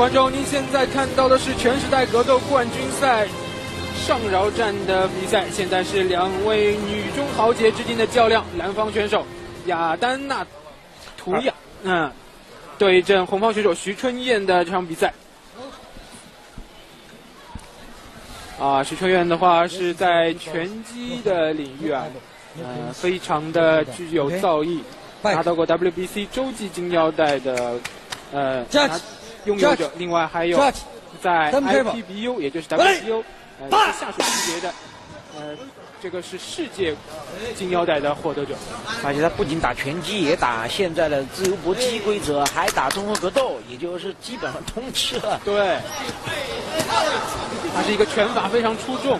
观众，您现在看到的是全时代格斗冠军赛上饶战的比赛。现在是两位女中豪杰之间的较量，蓝方选手雅丹娜·图雅，对阵红方选手徐春燕的这场比赛。徐春燕的话是在拳击的领域非常的具有造诣，拿到过 WBC 洲际金腰带的拥有者。另外还有在 IPBU 也就是 WBO 下属级别的这个是世界金腰带的获得者。而且他不仅打拳击，也打现在的自由搏击规则，还打综合格斗，也就是基本上通吃了。对，他是一个拳法非常出众，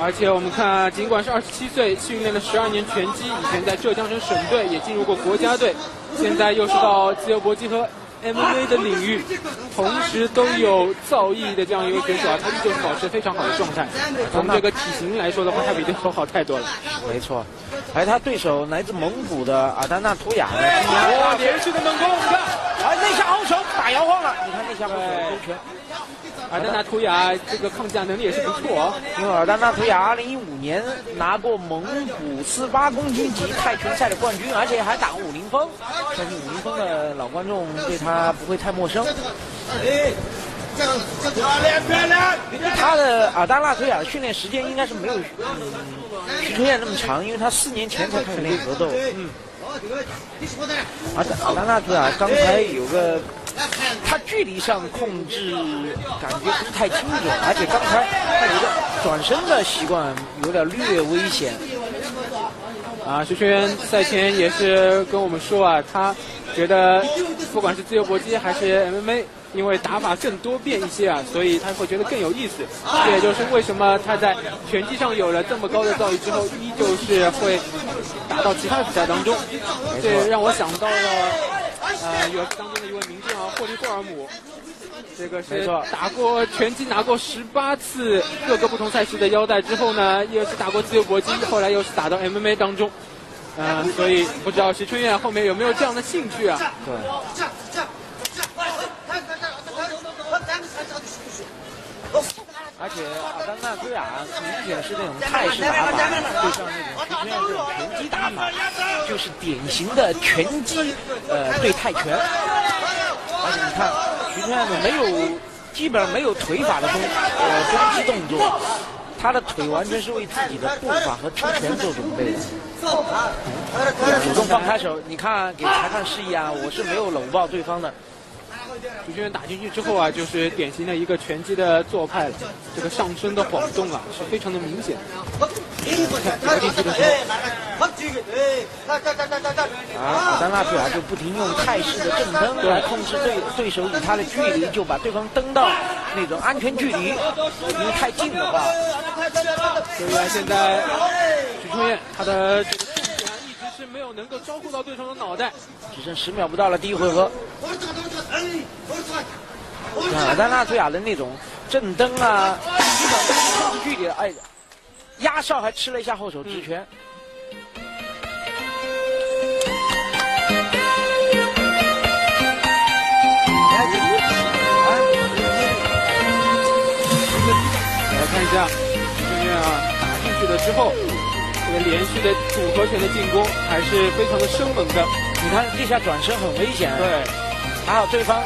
而且我们看，尽管是27岁，训练了12年拳击，以前在浙江省省队也进入过国家队，现在又是到自由搏击和 MMA 的领域，同时都有造诣的这样一位选手他依旧是保持非常好的状态。从这个体型来说的话，他比对手好太多了。没错，而他对手来自蒙古的阿丹娜·图雅呢，连续的猛攻，你看，那下后手打摇晃了，你看那下后手勾拳。阿丹娜·图雅这个抗架能力也是不错因为阿丹娜·图雅2015年拿过蒙古48公斤级泰拳赛的冠军，而且还打过50风。相信50风的老观众对他不会太陌生。他的阿丹娜·图雅的训练时间应该是没有徐春燕那么长，因为他4年前才开始练格斗。阿丹娜·图雅刚才有个。他距离上控制感觉不是太精准，而且刚才他有个转身的习惯有点略危险。徐春燕赛前也是跟我们说他觉得不管是自由搏击还是 MMA， 因为打法更多变一些所以他会觉得更有意思。这也就是为什么他在拳击上有了这么高的造诣之后，依旧是会打到其他的比赛当中。这让我想到了。UFC当中的一位名将霍利霍尔姆，这个是打过拳击拿过18次各个不同赛事的腰带之后呢，又是打过自由搏击，后来又是打到 MMA 当中，所以不知道徐春燕后面有没有这样的兴趣对。而且阿丹娜·图雅明显是那种泰式打法，对上那种徐春燕这种拳击打法，就是典型的拳击对泰拳。而且你看徐春燕基本上没有腿法的攻击动作，他的腿完全是为自己的步法和出拳做准备的。主动放开手，你看给裁判示意我是没有搂抱对方的。徐春燕打进去之后就是典型的一个拳击的做派了，这个上身的晃动是非常的明显。打进去的时候，阿丹娜·图雅就不停用泰式的正蹬来控制对手与他的距离，就把对方蹬到那种安全距离，因为太近的话。所以现在徐春燕他的这个重拳一直是没有能够招呼到对手的脑袋。只剩10秒不到了，第一回合。阿丹娜·图雅的那种正蹬基本上控制距离压哨还吃了一下后手直拳。来看一下徐春燕打进去了之后，这个连续的组合拳的进攻还是非常的生猛的。你看这下转身很危险，对，还好对方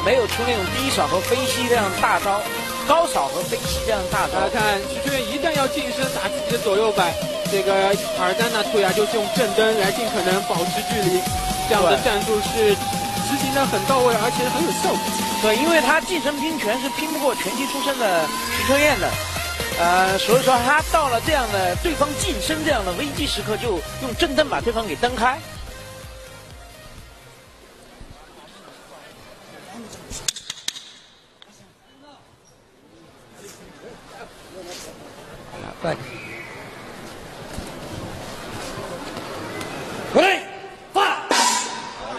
没有出那种低扫和飞膝这样大招，高扫和飞膝这样大招。大家看徐春燕一旦要近身打自己的左右摆，这个阿丹娜·图雅就是用正蹬来尽可能保持距离，这样的战术是执行的很到位，而且很有效果。对，因为他近身拼拳是拼不过拳击出身的徐春燕的。所以说他到了这样的对方近身这样的危机时刻，就用正蹬把对方给蹬开。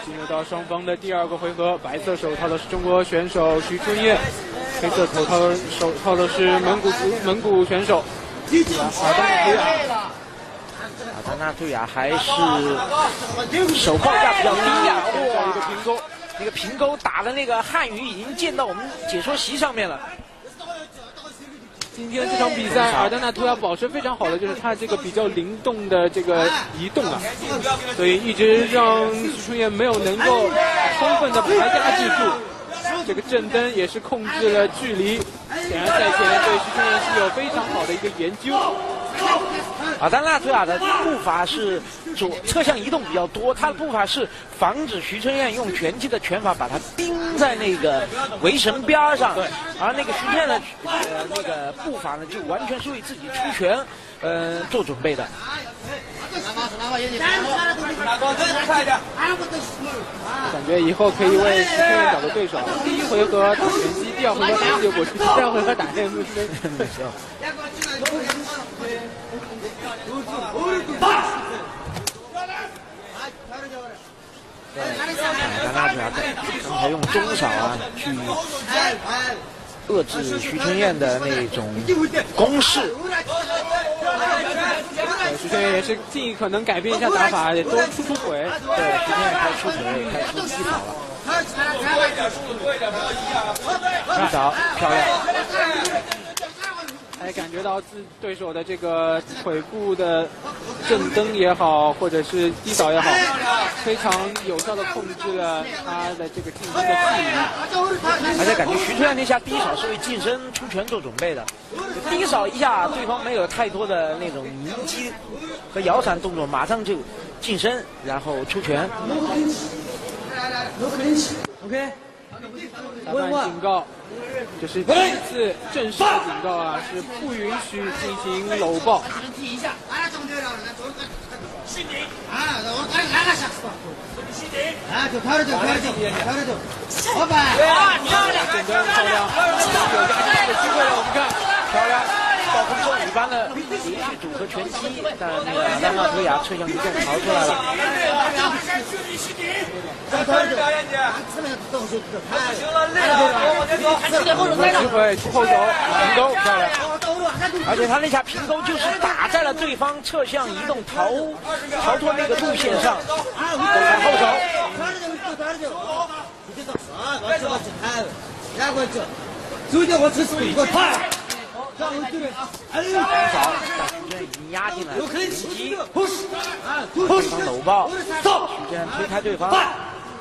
进入到双方的第2个回合，白色手套的是中国选手徐春燕，黑色手套的是蒙古选手阿丹娜·图雅。阿丹娜·图雅还是手报价比较低这样一个平攻。那个平钩打的那个汉语已经溅到我们解说席上面了。今天这场比赛，尔丹纳图亚保持非常好的就是他这个比较灵动的这个移动啊，所以一直让徐春燕没有能够充分的把他压制住。这个正蹬也是控制了距离，显然赛前对徐春燕是有非常好的一个研究。尔丹纳图亚的步伐是侧向移动比较多，他的步伐是防止徐春燕用拳击的拳法把他钉在那个围绳边上，对，而那个徐春燕的那个步伐呢，就完全是为自己出拳做准备的。感觉以后可以为徐春燕找个对手，第一回合打拳击，第二回合打自由搏击，第三回合打 MMA。尔丹纳图亚刚才用中扫啊去遏制徐春燕的那种攻势。徐春燕也是尽可能改变一下打法，也多出腿。对，徐春燕开出腿，开出击扫了。击扫漂亮。还感觉到对手的这个腿部的正蹬也好，或者是低扫也好，非常有效的控制了他的这个近身的距离。而且感觉徐春燕那下低扫是为近身出拳做准备的，低扫一下对方没有太多的那种迎击和摇闪动作，马上就近身然后出拳。OK。裁判警告，这是第一次正式的警告啊，是不允许进行搂抱。整个漂亮，有压制的机会了，我们看，漂亮。暴风兽一般的连续组合拳击，但那个尔丹纳图亚侧向移动逃出来了。有机会出后手，平钩漂亮。而且他那下平钩就是打在了对方侧向移动逃脱那个路线上，后手。中扫，但徐春燕已经压进来，迎击，对方搂抱，徐春燕推开对方。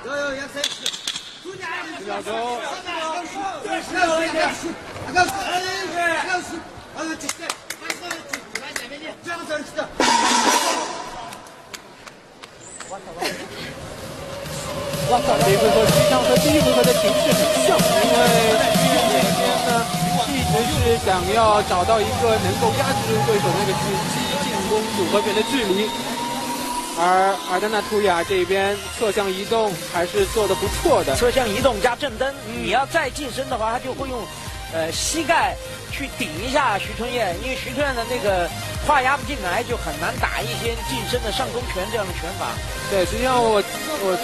10秒钟。这一回合实际上和第一回合的形势很像，因为徐春燕这边呢一直是想要找到一个能够压制住对手那个拳击进攻组合拳的距离，而尔丹纳图亚这边侧向移动还是做得不错的。侧向移动加正蹬，你要再近身的话，他就会用膝盖去顶一下徐春燕，因为徐春燕的那个胯压不进来，就很难打一些近身的上勾拳这样的拳法。对，实际上我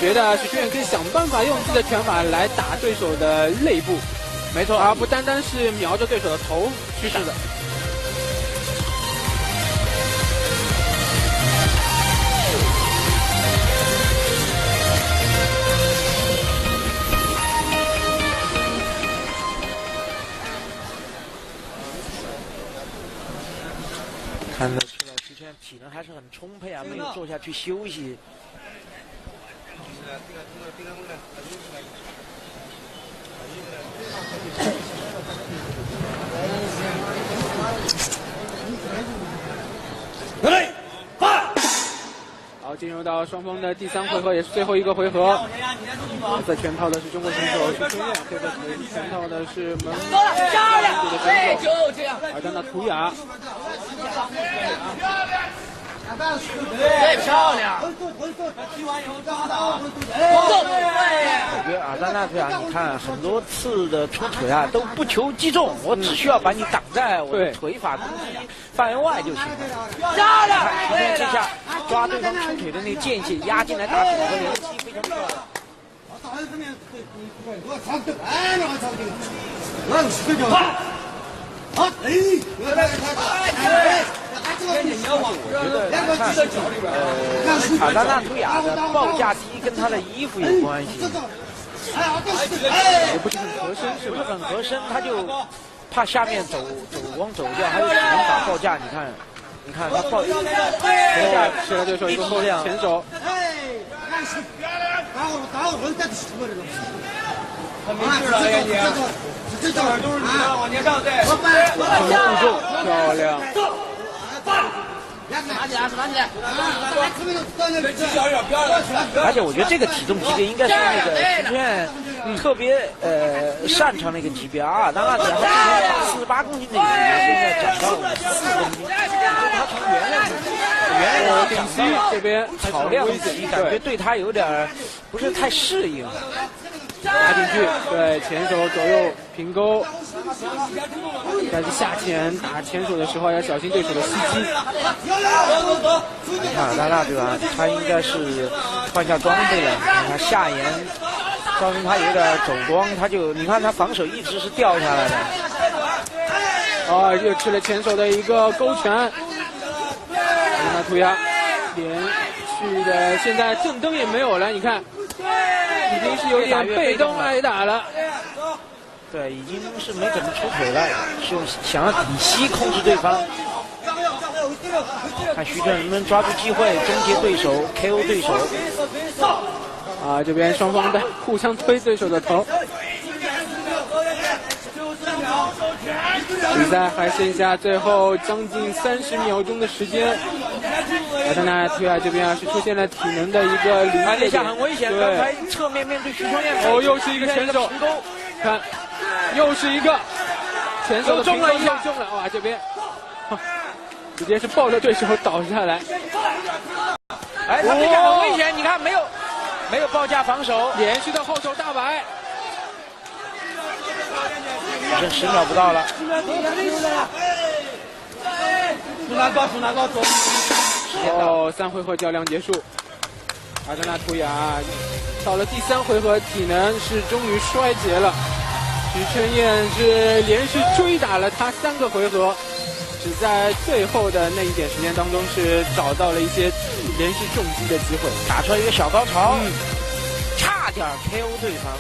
觉得徐春燕可以想办法用自己的拳法来打对手的肋部，没错，而不单单是瞄着对手的头去打的。看得出来，徐春燕体能还是很充沛啊，没有坐下去休息。好，进入到双方的第三回合，也是最后一个回合。黑色拳套的是中国选手徐春燕，黑色拳套的是蒙古的选手尔丹纳图亚。最漂亮！我觉得尔丹纳图亚，你看很多次的出腿啊，都不求击中，我只需要把你挡在我的腿法攻击范围外就行了。漂亮！徐春燕这下抓对方出腿的那个间隙压进来打组合连击，非常漂亮。我觉得看尔丹纳图亚的报价低跟他的衣服有关系。也不是很合身，是不是吧？很合身，他就怕下面光走掉，还有体能打报价，你看他报价吃了对手一个后前手。他没事了，燕姐。这点都是你的，往前上再。步骤漂亮。而且我觉得这个体重级别应该是那个徐春燕特别擅长的一个级别啊。当然，他之前48公斤的一个级别，现在涨到54公斤，他从原来顶级这边草量级，感觉对他有点不是太适应。打进去，对前手左右平勾，但是下潜打前手的时候要小心对手的袭击。马大大对吧？他应该是换下装备了，你看下沿造成他有点走光，他就你看他防守一直是掉下来的。啊，又吃了前手的一个勾拳，那涂鸦连续的，现在正蹬也没有了，你看。已经是有点被动挨打了，对，已经是没怎么出腿了，是想要底膝控制对方。看徐震能不能抓住机会终结对手 ，KO 对手。啊，这边双方在互相推对手的头。比赛还剩下最后将近30秒钟的时间。那涂鸦这边是出现了体能的一个临界点，下很危险。刚才侧面面对徐春燕，又是一个前手，看，又是一个前手的平勾又中了，哇，这边直接是抱着对手倒下来。哎，他这下很危险，你看没有报价防守，连续的后手大摆。剩10秒不到了。出拿高，走。哦，3回合较量结束。阿德纳图雅到了第3回合，体能是终于衰竭了。徐春燕是连续追打了他3个回合，只在最后的那一点时间当中是找到了一些连续重击的机会，打出来一个小高潮，差点 KO 对方。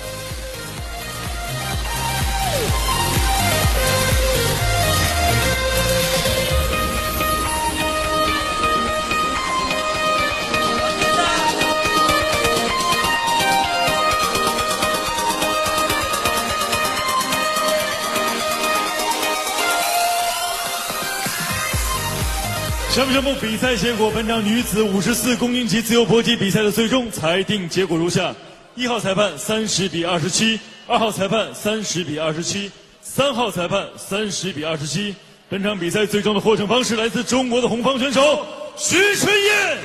下面宣布比赛结果：本场女子54公斤级自由搏击比赛的最终裁定结果如下：1号裁判30比27，2号裁判30比27，3号裁判30比27。本场比赛最终的获胜方是来自中国的红方选手徐春燕。